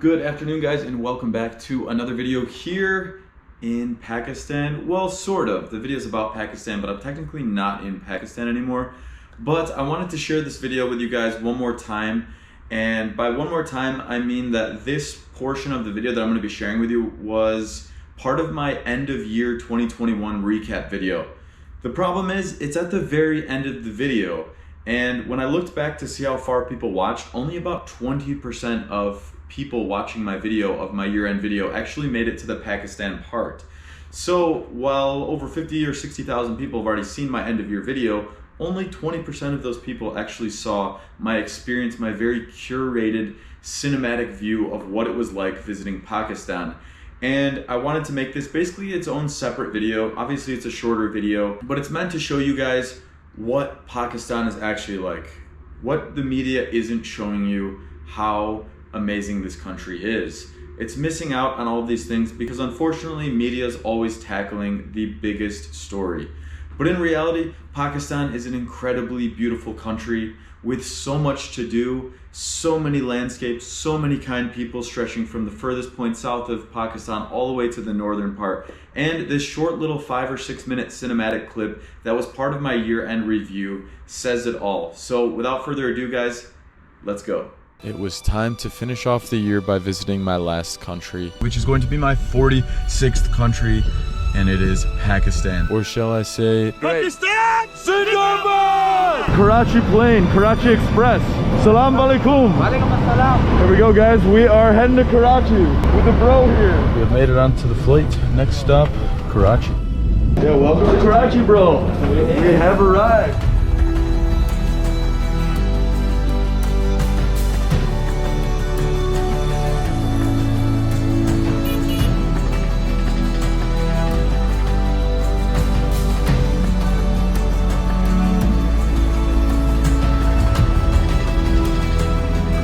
Good afternoon, guys, and welcome back to another video here in Pakistan. Well, sort of. The video is about Pakistan, but I'm technically not in Pakistan anymore. But I wanted to share this video with you guys one more time. And by one more time, I mean that this portion of the video that I'm going to be sharing with you was part of my end of year 2021 recap video. The problem is, it's at the very end of the video. And when I looked back to see how far people watched, only about 20% of people watching my video of my year-end video actually made it to the Pakistan part. So while over 50 or 60,000 people have already seen my end of year video, only 20% of those people actually saw my experience, my very curated cinematic view of what it was like visiting Pakistan. And I wanted to make this basically its own separate video. Obviously it's a shorter video, but it's meant to show you guys what Pakistan is actually like, what the media isn't showing you, how amazing this country is. It's missing out on all of these things because unfortunately media is always tackling the biggest story. But in reality, Pakistan is an incredibly beautiful country with so much to do, so many landscapes, so many kind people stretching from the furthest point south of Pakistan all the way to the northern part. And this short little 5 or 6 minute cinematic clip that was part of my year-end review says it all. So without further ado, guys, let's go. It was time to finish off the year by visiting my last country, which is going to be my 46th country, and it is Pakistan. Or shall I say, Pakistan! Zindabad! Karachi plane, Karachi Express. Salam alaikum. Walaikum assalam. Here we go, guys. We are heading to Karachi with the bro here. We have made it onto the flight. Next stop, Karachi. Yeah, welcome to Karachi, bro. We have arrived.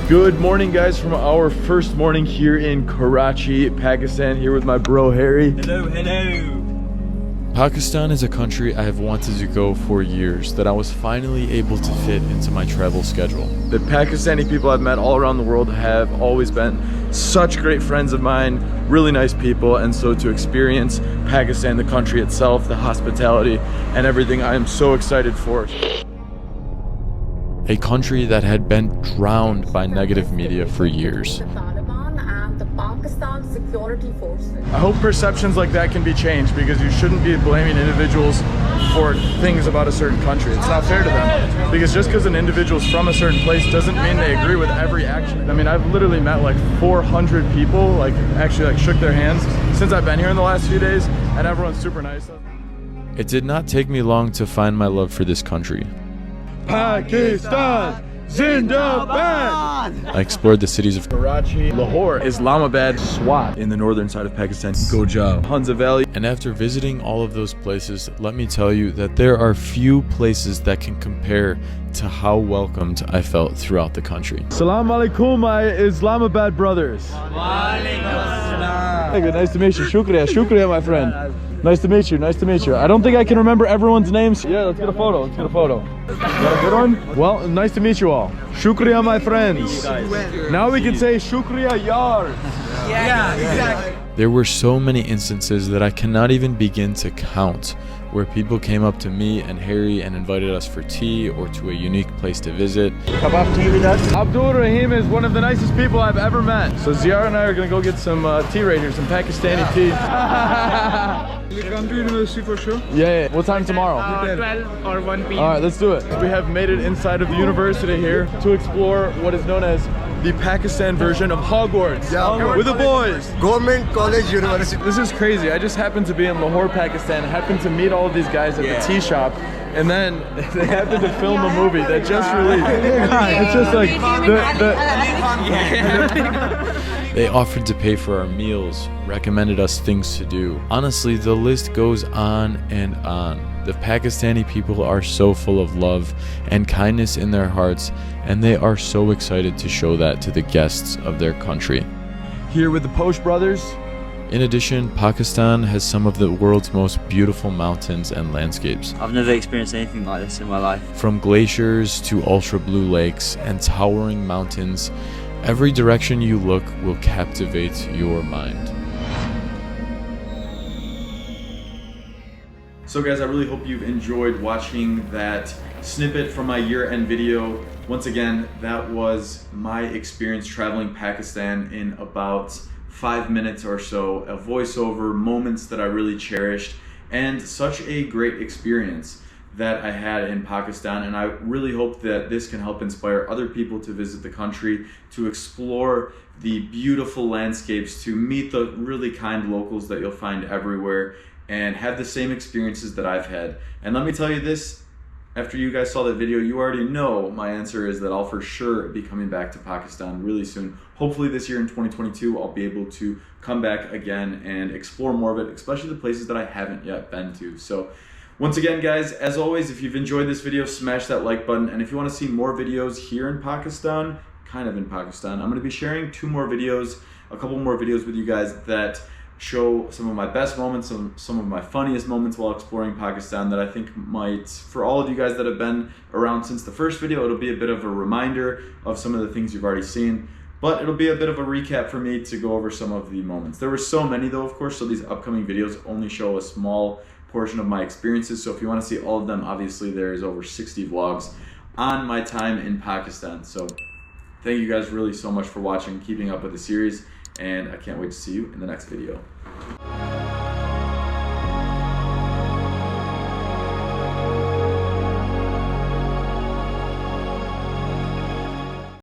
Good morning, guys, from our first morning here in Karachi, Pakistan, here with my bro Harry. Hello, hello. Pakistan is a country I have wanted to go for years that I was finally able to fit into my travel schedule. The Pakistani people I've met all around the world have always been such great friends of mine, really nice people, and so to experience Pakistan, the country itself, the hospitality and everything, I am so excited for it. A country that had been drowned by negative media for years. I hope perceptions like that can be changed, because you shouldn't be blaming individuals for things about a certain country. It's not fair to them, because just because an individual's from a certain place doesn't mean they agree with every action. I mean, I've literally met like 400 people, like actually like shook their hands since I've been here in the last few days, and everyone's super nice. It did not take me long to find my love for this country. Pakistan Zindabad! I explored the cities of Karachi, Lahore, Islamabad, Swat in the northern side of Pakistan, Gojal, Hunza Valley. And after visiting all of those places, let me tell you that there are few places that can compare to how welcomed I felt throughout the country. Salam alaikum, my Islamabad brothers. Walaikum assalam. Nice to meet you. Shukriya, shukriya, my friend. Nice to meet you, nice to meet you. I don't think I can remember everyone's names. Yeah, let's get a photo, let's get a photo. Got a good one? Well, nice to meet you all. Shukriya, my friends. Now we can say shukriya yar. Yeah, exactly. There were so many instances that I cannot even begin to count, where people came up to me and Harry and invited us for tea or to a unique place to visit. Cup of tea with us. Abdul Rahim is one of the nicest people I've ever met. So Ziar and I are gonna go get some tea right here, some Pakistani tea. We come to university for sure. Yeah. What time tomorrow? 12 or 1 p.m. All right, let's do it. We have made it inside of the university here to explore what is known as the Pakistan version of Hogwarts. Yeah, with the boys. Government College University. This is crazy. I just happened to be in Lahore, Pakistan. I happened to meet all of these guys at the tea shop. And then they happened to film a movie that just released. It's just like They offered to pay for our meals, recommended us things to do. Honestly, the list goes on and on. The Pakistani people are so full of love and kindness in their hearts, and they are so excited to show that to the guests of their country. Here with the Posh brothers. In addition, Pakistan has some of the world's most beautiful mountains and landscapes. I've never experienced anything like this in my life. From glaciers to ultra blue lakes and towering mountains, Every direction you look will captivate your mind. So guys, I really hope you've enjoyed watching that snippet from my year-end video. Once again, that was my experience traveling Pakistan in about 5 minutes or so, a voiceover, moments that I really cherished, and such a great experience that I had in Pakistan. And I really hope that this can help inspire other people to visit the country, to explore the beautiful landscapes, to meet the really kind locals that you'll find everywhere, and have the same experiences that I've had. And let me tell you this, after you guys saw that video, you already know my answer is that I'll for sure be coming back to Pakistan really soon. Hopefully this year in 2022, I'll be able to come back again and explore more of it, especially the places that I haven't yet been to. So once again, guys, as always, if you've enjoyed this video, smash that like button. And if you want to see more videos here in Pakistan, kind of in Pakistan, I'm going to be sharing a couple more videos with you guys that show some of my best moments, some of my funniest moments while exploring Pakistan that I think might, for all of you guys that have been around since the first video, it'll be a bit of a reminder of some of the things you've already seen, but it'll be a bit of a recap for me to go over some of the moments. There were so many though, of course, so these upcoming videos only show a small portion of my experiences. So if you want to see all of them, obviously there's over 60 vlogs on my time in Pakistan. So thank you guys really so much for watching, keeping up with the series, and I can't wait to see you in the next video.